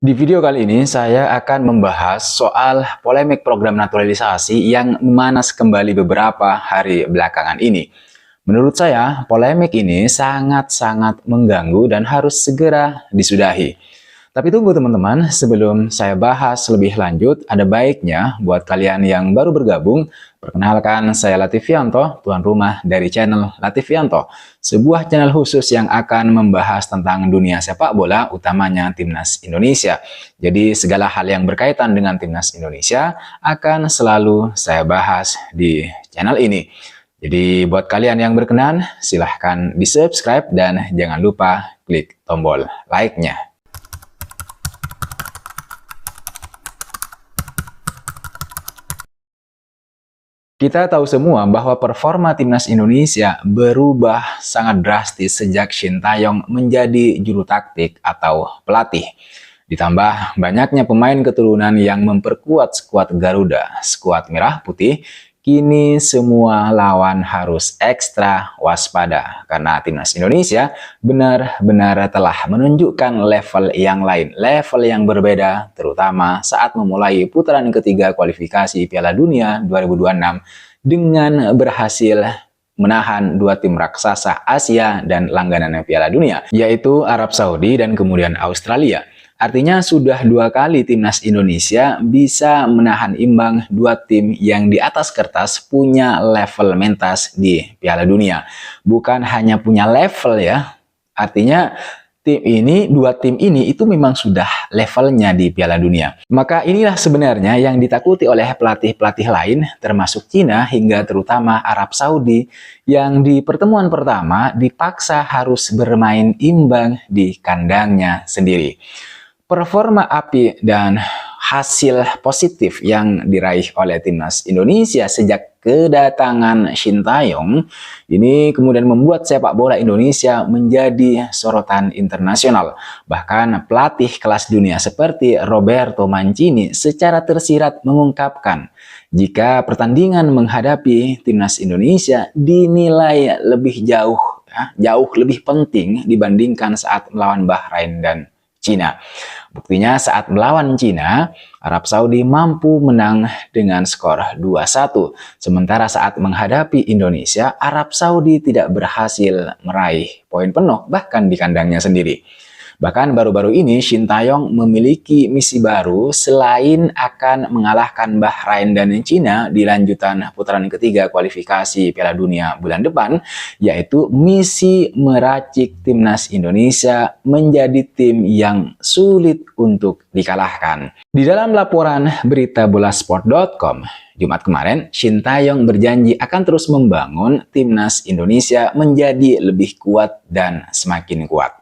Di video kali ini saya akan membahas soal polemik program naturalisasi yang memanas kembali beberapa hari belakangan ini. Menurut saya, polemik ini sangat-sangat mengganggu dan harus segera disudahi. Tapi tunggu teman-teman, sebelum saya bahas lebih lanjut, ada baiknya buat kalian yang baru bergabung, perkenalkan saya Latifianto, tuan rumah dari channel Latifianto, sebuah channel khusus yang akan membahas tentang dunia sepak bola, utamanya Timnas Indonesia. Jadi segala hal yang berkaitan dengan Timnas Indonesia akan selalu saya bahas di channel ini. Jadi buat kalian yang berkenan, silahkan di-subscribe dan jangan lupa klik tombol like-nya. Kita tahu semua bahwa performa Timnas Indonesia berubah sangat drastis sejak Shin Tae-yong menjadi juru taktik atau pelatih. Ditambah banyaknya pemain keturunan yang memperkuat skuad Garuda, skuad Merah Putih, kini semua lawan harus ekstra waspada karena Timnas Indonesia benar-benar telah menunjukkan level yang lain, level yang berbeda, terutama saat memulai putaran ketiga kualifikasi Piala Dunia 2026 dengan berhasil menahan dua tim raksasa Asia dan langganan Piala Dunia, yaitu Arab Saudi dan kemudian Australia. Artinya sudah dua kali Timnas Indonesia bisa menahan imbang dua tim yang di atas kertas punya level mentas di Piala Dunia. Bukan hanya punya level ya, artinya dua tim ini itu memang sudah levelnya di Piala Dunia. Maka inilah sebenarnya yang ditakuti oleh pelatih-pelatih lain termasuk Cina hingga terutama Arab Saudi yang di pertemuan pertama dipaksa harus bermain imbang di kandangnya sendiri. Performa api dan hasil positif yang diraih oleh Timnas Indonesia sejak kedatangan Shin Tae-yong ini kemudian membuat sepak bola Indonesia menjadi sorotan internasional. Bahkan pelatih kelas dunia seperti Roberto Mancini secara tersirat mengungkapkan jika pertandingan menghadapi Timnas Indonesia dinilai lebih jauh lebih penting dibandingkan saat melawan Bahrain dan Cina. Buktinya saat melawan Cina, Arab Saudi mampu menang dengan skor 2-1. Sementara saat menghadapi Indonesia, Arab Saudi tidak berhasil meraih poin penuh bahkan di kandangnya sendiri. Bahkan baru-baru ini Shin Tae-yong memiliki misi baru selain akan mengalahkan Bahrain dan Cina di lanjutan putaran ketiga kualifikasi Piala Dunia bulan depan, yaitu misi meracik Timnas Indonesia menjadi tim yang sulit untuk dikalahkan. Di dalam laporan berita bolasport.com, Jumat kemarin, Shin Tae-yong berjanji akan terus membangun Timnas Indonesia menjadi lebih kuat dan semakin kuat.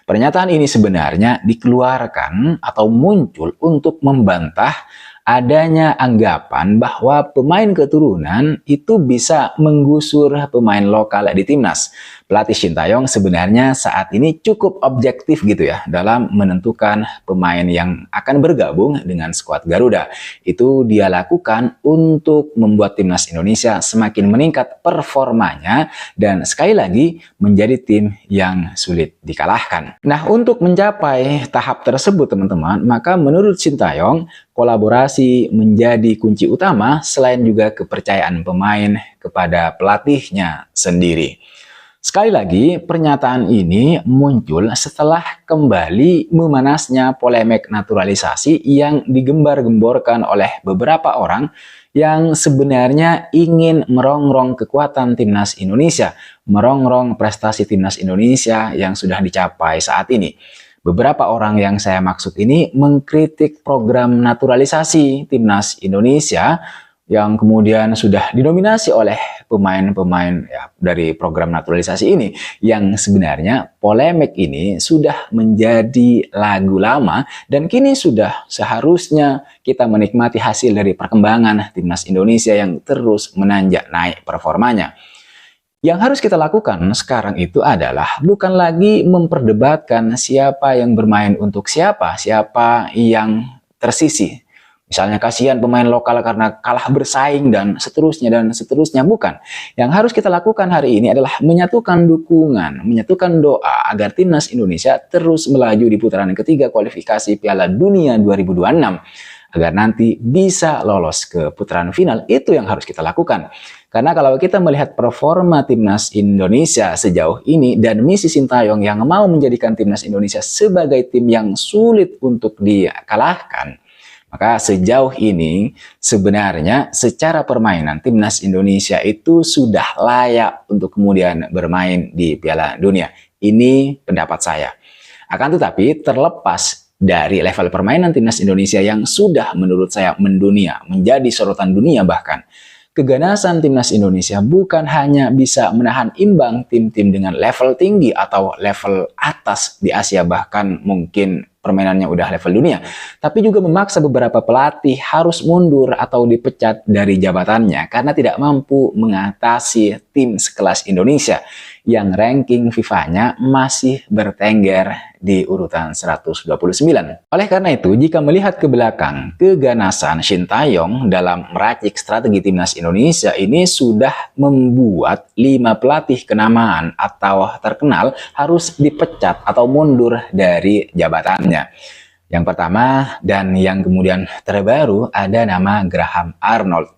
Pernyataan ini sebenarnya dikeluarkan atau muncul untuk membantah adanya anggapan bahwa pemain keturunan itu bisa menggusur pemain lokal di timnas. Pelatih Shin Tae-yong sebenarnya saat ini cukup objektif gitu ya dalam menentukan pemain yang akan bergabung dengan skuad Garuda. Itu dia lakukan untuk membuat timnas Indonesia semakin meningkat performanya dan sekali lagi menjadi tim yang sulit dikalahkan. Nah, untuk mencapai tahap tersebut teman-teman, maka menurut Shin Tae-yong kolaborasi menjadi kunci utama selain juga kepercayaan pemain kepada pelatihnya sendiri. Sekali lagi, pernyataan ini muncul setelah kembali memanasnya polemik naturalisasi yang digembar-gemborkan oleh beberapa orang yang sebenarnya ingin merongrong kekuatan Timnas Indonesia, merongrong prestasi Timnas Indonesia yang sudah dicapai saat ini. Beberapa orang yang saya maksud ini mengkritik program naturalisasi Timnas Indonesia yang kemudian sudah didominasi oleh pemain-pemain dari program naturalisasi ini, yang sebenarnya polemik ini sudah menjadi lagu lama dan kini sudah seharusnya kita menikmati hasil dari perkembangan Timnas Indonesia yang terus menanjak naik performanya. Yang harus kita lakukan sekarang itu adalah bukan lagi memperdebatkan siapa yang bermain untuk siapa, siapa yang tersisih. Misalnya kasihan pemain lokal karena kalah bersaing dan seterusnya. Bukan. Yang harus kita lakukan hari ini adalah menyatukan dukungan, menyatukan doa agar timnas Indonesia terus melaju di putaran ketiga kualifikasi Piala Dunia 2026 agar nanti bisa lolos ke putaran final. Itu yang harus kita lakukan. Karena kalau kita melihat performa timnas Indonesia sejauh ini dan misi Sintayong yang mau menjadikan timnas Indonesia sebagai tim yang sulit untuk dikalahkan, maka sejauh ini sebenarnya secara permainan timnas Indonesia itu sudah layak untuk kemudian bermain di Piala Dunia. Ini pendapat saya. Akan tetapi terlepas dari level permainan timnas Indonesia yang sudah menurut saya mendunia, menjadi sorotan dunia bahkan, keganasan timnas Indonesia bukan hanya bisa menahan imbang tim-tim dengan level tinggi atau level atas di Asia, bahkan mungkin permainannya udah level dunia, tapi juga memaksa beberapa pelatih harus mundur atau dipecat dari jabatannya karena tidak mampu mengatasi tim sekelas Indonesia yang ranking FIFA-nya masih bertengger di urutan 129. Oleh karena itu, jika melihat ke belakang, keganasan Sintayong dalam meracik strategi timnas Indonesia ini sudah membuat 5 pelatih kenamaan atau terkenal harus dipecat atau mundur dari jabatannya. Yang pertama dan yang kemudian terbaru ada nama Graham Arnold.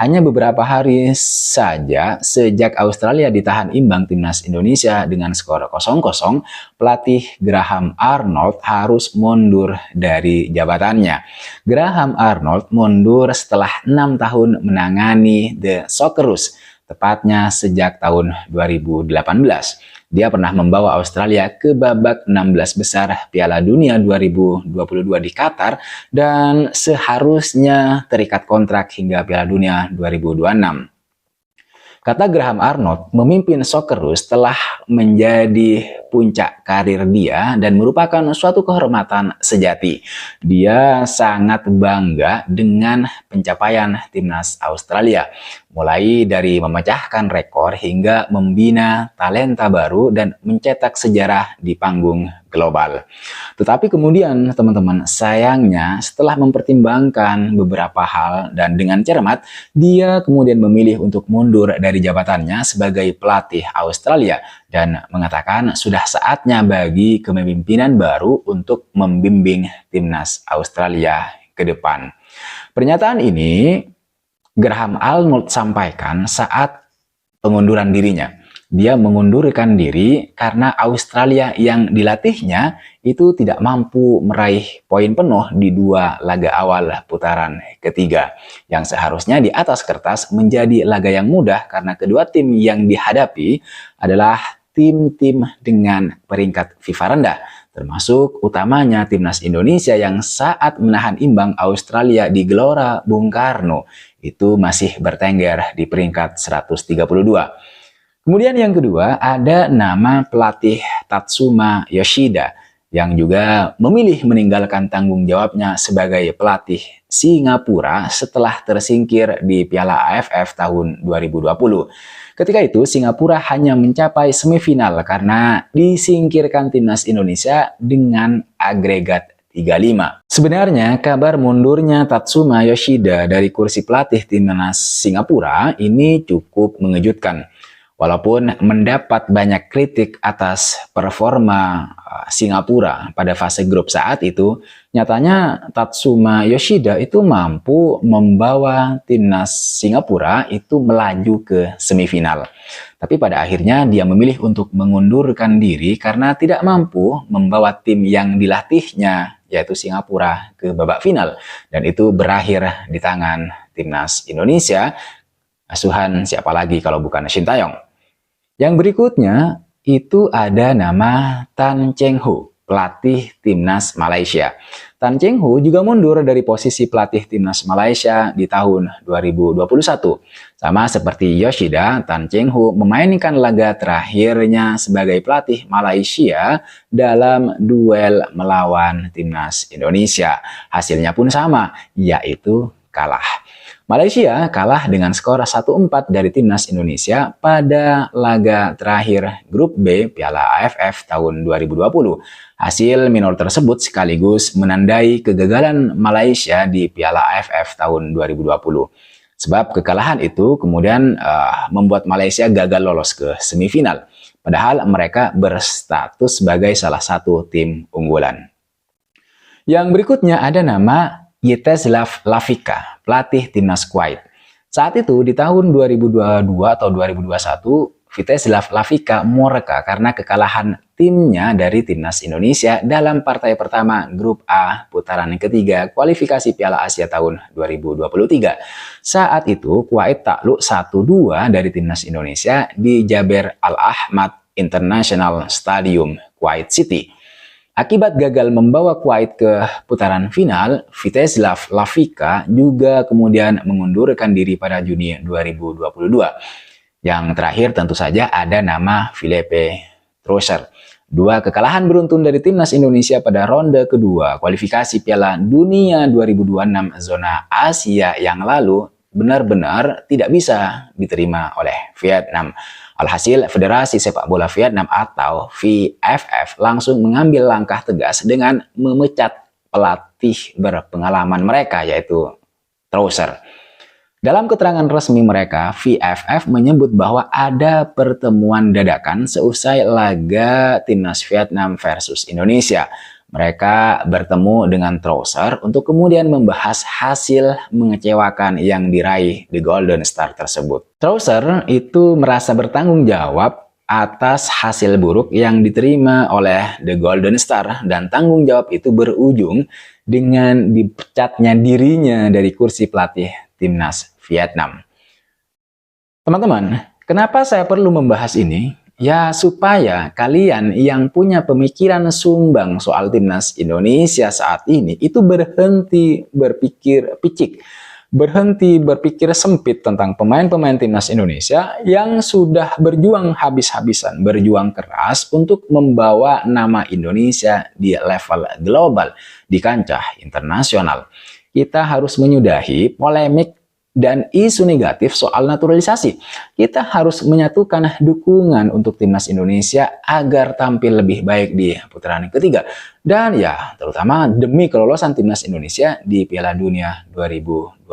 Hanya beberapa hari saja sejak Australia ditahan imbang timnas Indonesia dengan skor 0-0, pelatih Graham Arnold harus mundur dari jabatannya. Graham Arnold mundur setelah 6 tahun menangani The Socceroos, tepatnya sejak tahun 2018. Dia pernah membawa Australia ke babak 16 besar Piala Dunia 2022 di Qatar dan seharusnya terikat kontrak hingga Piala Dunia 2026. Kata Graham Arnold, memimpin Socceroos telah menjadi puncak karir dia dan merupakan suatu kehormatan sejati. Dia sangat bangga dengan pencapaian timnas Australia, mulai dari memecahkan rekor hingga membina talenta baru dan mencetak sejarah di panggung global. Tetapi kemudian teman-teman, sayangnya setelah mempertimbangkan beberapa hal dan dengan cermat, dia kemudian memilih untuk mundur dari jabatannya sebagai pelatih Australia dan mengatakan sudah saatnya bagi kepemimpinan baru untuk membimbing timnas Australia ke depan. Pernyataan ini Graham Arnold sampaikan saat pengunduran dirinya. Dia mengundurkan diri karena Australia yang dilatihnya itu tidak mampu meraih poin penuh di 2 laga awal putaran ketiga. Yang seharusnya di atas kertas menjadi laga yang mudah karena kedua tim yang dihadapi adalah tim-tim dengan peringkat FIFA rendah. Termasuk utamanya timnas Indonesia yang saat menahan imbang Australia di Gelora Bung Karno itu masih bertengger di peringkat 132. Kemudian yang kedua ada nama pelatih Tatsuma Yoshida yang juga memilih meninggalkan tanggung jawabnya sebagai pelatih Singapura setelah tersingkir di Piala AFF tahun 2020. Ketika itu Singapura hanya mencapai semifinal karena disingkirkan timnas Indonesia dengan agregat 3-5. Sebenarnya kabar mundurnya Tatsuma Yoshida dari kursi pelatih timnas Singapura ini cukup mengejutkan. Walaupun mendapat banyak kritik atas performa Singapura pada fase grup saat itu, nyatanya Tatsuma Yoshida itu mampu membawa timnas Singapura itu melaju ke semifinal. Tapi pada akhirnya dia memilih untuk mengundurkan diri karena tidak mampu membawa tim yang dilatihnya, yaitu Singapura, ke babak final. Dan itu berakhir di tangan timnas Indonesia. Asuhan siapa lagi kalau bukan Sintayong. Yang berikutnya itu ada nama Tan Cheng Ho, pelatih timnas Malaysia. Tan Cheng Ho juga mundur dari posisi pelatih timnas Malaysia di tahun 2021. Sama seperti Yoshida, Tan Cheng Ho memainkan laga terakhirnya sebagai pelatih Malaysia dalam duel melawan timnas Indonesia. Hasilnya pun sama, yaitu kalah. Malaysia kalah dengan skor 1-4 dari timnas Indonesia pada laga terakhir grup B Piala AFF tahun 2020. Hasil minor tersebut sekaligus menandai kegagalan Malaysia di Piala AFF tahun 2020. Sebab kekalahan itu kemudian membuat Malaysia gagal lolos ke semifinal. Padahal mereka berstatus sebagai salah satu tim unggulan. Yang berikutnya ada nama Jiteslav Lavica, pelatih timnas Kuwait. Saat itu di tahun 2022 atau 2021, Jiteslav Lavica murka karena kekalahan timnya dari timnas Indonesia dalam partai pertama grup A putaran ketiga kualifikasi Piala Asia tahun 2023. Saat itu Kuwait takluk 1-2 dari timnas Indonesia di Jaber Al-Ahmad International Stadium, Kuwait City. Akibat gagal membawa Kuwait ke putaran final, Jiteslav Lavica juga kemudian mengundurkan diri pada Juni 2022. Yang terakhir tentu saja ada nama Philippe Troussard. 2 kekalahan beruntun dari timnas Indonesia pada ronde kedua kualifikasi Piala Dunia 2026 zona Asia yang lalu benar-benar tidak bisa diterima oleh Vietnam. Alhasil, Federasi Sepak Bola Vietnam atau VFF langsung mengambil langkah tegas dengan memecat pelatih berpengalaman mereka, yaitu Troussard. Dalam keterangan resmi mereka, VFF menyebut bahwa ada pertemuan dadakan seusai laga timnas Vietnam versus Indonesia. Mereka bertemu dengan Troussard untuk kemudian membahas hasil mengecewakan yang diraih The Golden Star tersebut. Troussard itu merasa bertanggung jawab atas hasil buruk yang diterima oleh The Golden Star, dan tanggung jawab itu berujung dengan dipecatnya dirinya dari kursi pelatih timnas Vietnam. Teman-teman, kenapa saya perlu membahas ini? Ya, supaya kalian yang punya pemikiran sumbang soal timnas Indonesia saat ini itu berhenti berpikir picik, berhenti berpikir sempit tentang pemain-pemain timnas Indonesia yang sudah berjuang habis-habisan, berjuang keras untuk membawa nama Indonesia di level global, di kancah internasional. Kita harus menyudahi polemik dan isu negatif soal naturalisasi. Kita harus menyatukan dukungan untuk timnas Indonesia agar tampil lebih baik di putaran ketiga. Dan ya, terutama demi kelolosan timnas Indonesia di Piala Dunia 2026.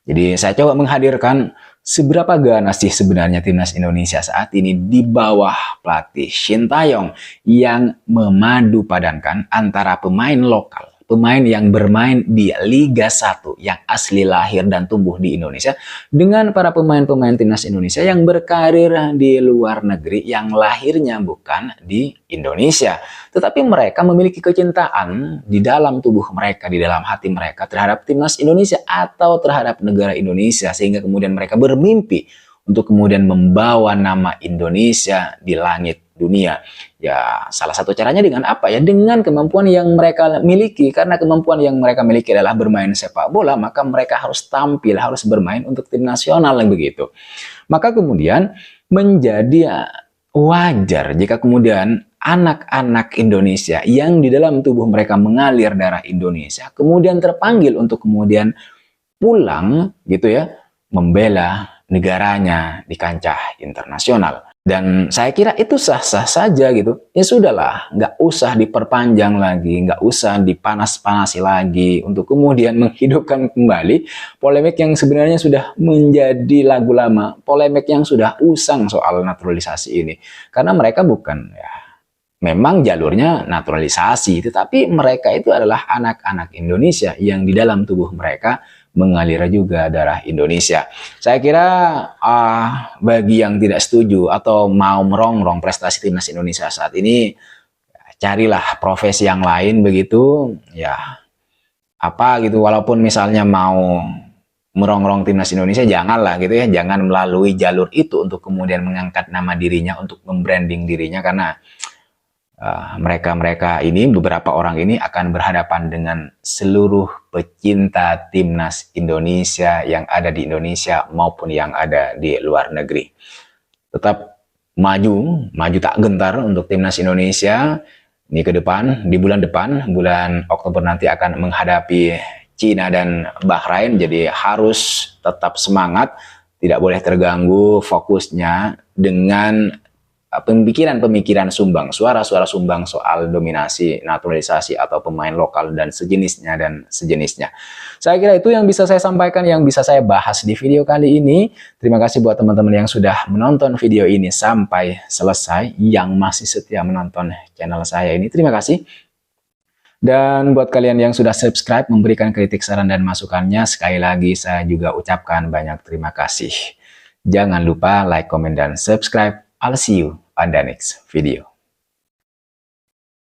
Jadi saya coba menghadirkan seberapa ganas sih sebenarnya timnas Indonesia saat ini di bawah pelatih Shin Tae-yong yang memadu padankan antara pemain lokal, pemain yang bermain di Liga 1 yang asli lahir dan tumbuh di Indonesia dengan para pemain-pemain timnas Indonesia yang berkarir di luar negeri yang lahirnya bukan di Indonesia. Tetapi mereka memiliki kecintaan di dalam tubuh mereka, di dalam hati mereka terhadap timnas Indonesia atau terhadap negara Indonesia, sehingga kemudian mereka bermimpi untuk kemudian membawa nama Indonesia di langit dunia. Ya, salah satu caranya dengan apa ya? Dengan kemampuan yang mereka miliki. Karena kemampuan yang mereka miliki adalah bermain sepak bola, maka mereka harus tampil, harus bermain untuk tim nasional yang begitu. Maka kemudian menjadi wajar jika kemudian anak-anak Indonesia yang di dalam tubuh mereka mengalir darah Indonesia kemudian terpanggil untuk kemudian pulang gitu ya, membela negaranya di kancah internasional. Dan saya kira itu sah-sah saja gitu. Ya sudahlah, nggak usah diperpanjang lagi, nggak usah dipanas-panasi lagi untuk kemudian menghidupkan kembali polemik yang sebenarnya sudah menjadi lagu lama, polemik yang sudah usang soal naturalisasi ini. Karena mereka bukan ya, memang jalurnya naturalisasi, tetapi mereka itu adalah anak-anak Indonesia yang di dalam tubuh mereka mengalir juga darah Indonesia. Saya kira bagi yang tidak setuju atau mau merongrong prestasi timnas Indonesia saat ini, carilah profesi yang lain begitu, ya apa gitu. Walaupun misalnya mau merongrong timnas Indonesia, janganlah gitu ya, jangan melalui jalur itu untuk kemudian mengangkat nama dirinya, untuk membranding dirinya, karena mereka ini, beberapa orang ini akan berhadapan dengan seluruh pecinta timnas Indonesia yang ada di Indonesia maupun yang ada di luar negeri. Tetap maju tak gentar untuk timnas Indonesia. Ini ke depan, di bulan depan, bulan Oktober nanti akan menghadapi Cina dan Bahrain. Jadi harus tetap semangat, tidak boleh terganggu fokusnya dengan pemikiran-pemikiran sumbang, suara-suara sumbang soal dominasi, naturalisasi atau pemain lokal dan sejenisnya. Saya kira itu yang bisa saya sampaikan, yang bisa saya bahas di video kali ini. Terima kasih buat teman-teman yang sudah menonton video ini sampai selesai, yang masih setia menonton channel saya ini. Terima kasih. Dan buat kalian yang sudah subscribe, memberikan kritik, saran, dan masukannya, sekali lagi saya juga ucapkan banyak terima kasih. Jangan lupa like, comment, dan subscribe. I'll see you on the next video.